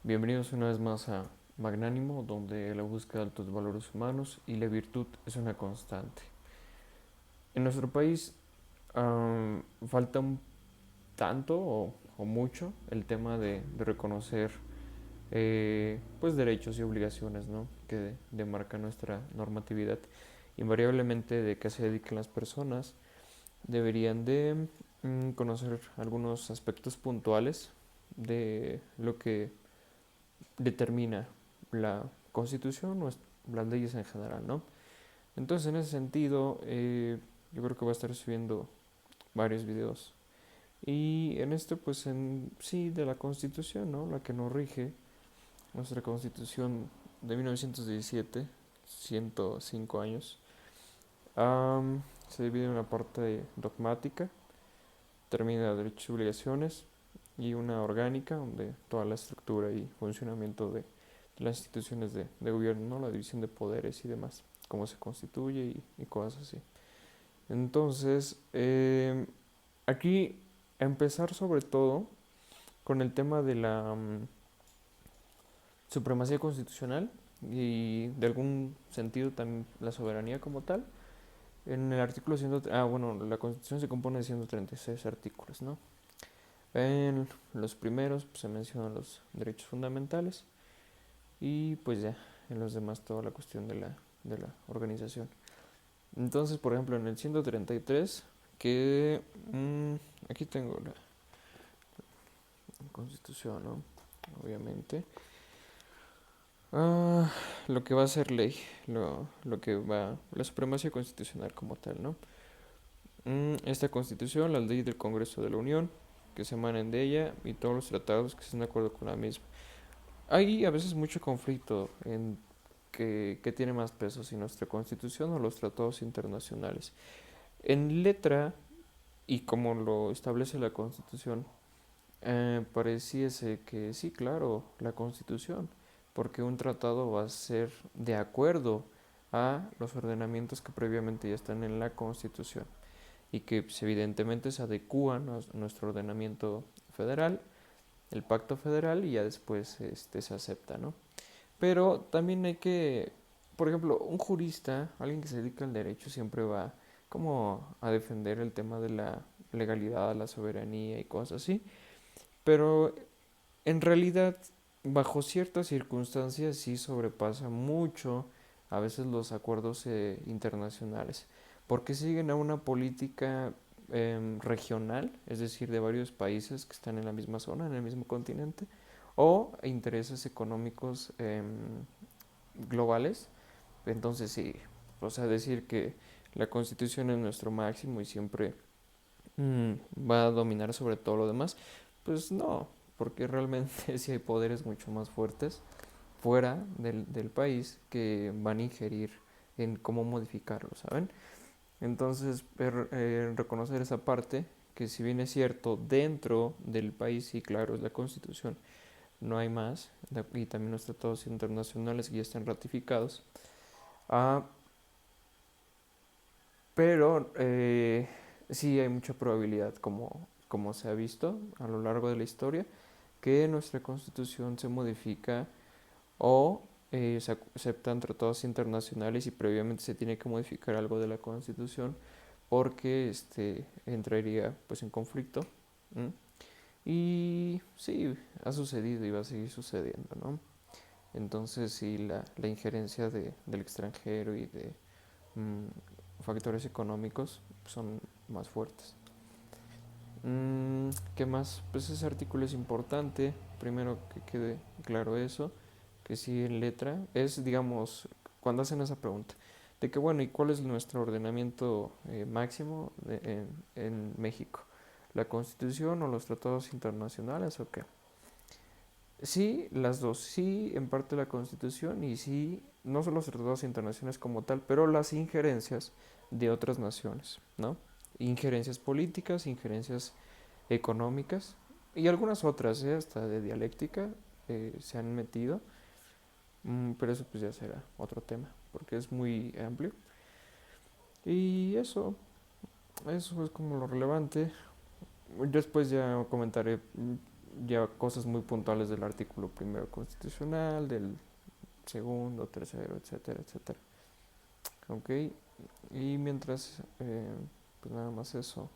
Bienvenidos una vez más a Magnánimo, donde la búsqueda de altos valores humanos y la virtud es una constante. En nuestro país falta un tanto o mucho el tema de reconocer pues derechos y obligaciones, ¿no?, que demarca nuestra normatividad. Invariablemente de qué se dediquen las personas deberían de conocer algunos aspectos puntuales de lo que determina la Constitución o las leyes en general, ¿no? Entonces, en ese sentido, yo creo que voy a estar subiendo varios videos. Y en este, pues, en sí, de la Constitución, ¿no? La que nos rige, nuestra Constitución de 1917, 105 años, se divide en una parte dogmática, termina de derechos y obligaciones, y una orgánica, donde toda la estructura y funcionamiento de las instituciones de gobierno, ¿no?, la división de poderes y demás, cómo se constituye y cosas así. Entonces, aquí empezar sobre todo con el tema de la supremacía constitucional y de algún sentido también la soberanía como tal. En el artículo 100, bueno, la Constitución se compone de 136 artículos, ¿no? En los primeros pues, se mencionan los derechos fundamentales y pues ya, en los demás toda la cuestión de la organización. Entonces, por ejemplo, en el 133, que aquí tengo la Constitución, ¿no? Obviamente. Ah, lo que va a ser ley, lo que va, la supremacía constitucional como tal, ¿no? Esta Constitución, las leyes del Congreso de la Unión, que se emanen de ella, y todos los tratados que estén de acuerdo con la misma. Hay a veces mucho conflicto en que tiene más peso, si nuestra Constitución o los tratados internacionales. En letra, y como lo establece la Constitución, pareciese que sí, claro, la Constitución, porque un tratado va a ser de acuerdo a los ordenamientos que previamente ya están en la Constitución y que pues, evidentemente se adecúan a nuestro ordenamiento federal, el pacto federal, y ya después se acepta, ¿no? Pero también hay que, por ejemplo, un jurista, alguien que se dedica al derecho, siempre va como a defender el tema de la legalidad, la soberanía y cosas así. Pero en realidad, bajo ciertas circunstancias, sí sobrepasa mucho a veces los acuerdos internacionales, porque siguen a una política regional, es decir, de varios países que están en la misma zona, en el mismo continente, o intereses económicos globales. Entonces sí, o sea, decir que la Constitución es nuestro máximo y siempre mm, va a dominar sobre todo lo demás, pues no, porque realmente sí hay poderes mucho más fuertes fuera del país que van a ingerir en cómo modificarlo, ¿saben? Entonces, reconocer esa parte, que si bien es cierto, dentro del país, sí, claro, es la Constitución, no hay más, y también los tratados internacionales que ya están ratificados. Ah, pero sí hay mucha probabilidad, como se ha visto a lo largo de la historia, que nuestra constitución se modifica o se aceptan tratados internacionales y previamente se tiene que modificar algo de la constitución porque entraría pues en conflicto. ¿M? Y sí, ha sucedido y va a seguir sucediendo, ¿no? Entonces sí, la injerencia del extranjero y de factores económicos son más fuertes. ¿Qué más? Pues ese artículo es importante, primero que quede claro eso, que sí en letra, es digamos, cuando hacen esa pregunta, de que bueno, ¿y cuál es nuestro ordenamiento máximo en México? ¿La Constitución o los tratados internacionales o qué? Sí, las dos, sí, en parte la Constitución y sí, no solo los tratados internacionales como tal, pero las injerencias de otras naciones, ¿no? Injerencias políticas, injerencias económicas y algunas otras, hasta de dialéctica, se han metido, pero eso pues ya será otro tema, porque es muy amplio. Y eso es como lo relevante. Después ya comentaré ya cosas muy puntuales del artículo primero constitucional, del segundo, tercero, etcétera, etcétera. Ok, y mientras, pues nada más eso.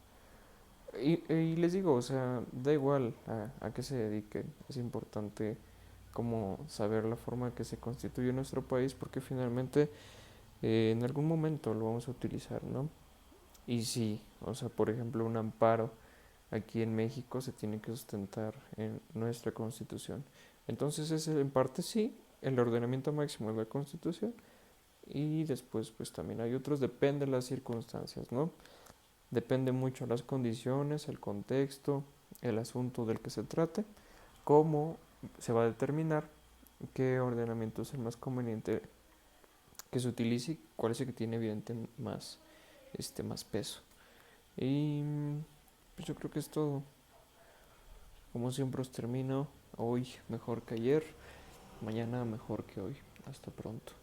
Y les digo, o sea, da igual a qué se dediquen, es importante como saber la forma que se constituye nuestro país porque finalmente en algún momento lo vamos a utilizar, ¿no? Y sí, o sea, por ejemplo, un amparo aquí en México se tiene que sustentar en nuestra constitución. Entonces es en parte sí, el ordenamiento máximo es la constitución y después pues también hay otros, depende de las circunstancias, ¿no? Depende mucho las condiciones, el contexto, el asunto del que se trate, cómo se va a determinar qué ordenamiento es el más conveniente que se utilice y cuál es el que tiene evidente más, más peso. Y pues yo creo que es todo. Como siempre os termino, hoy mejor que ayer, mañana mejor que hoy. Hasta pronto.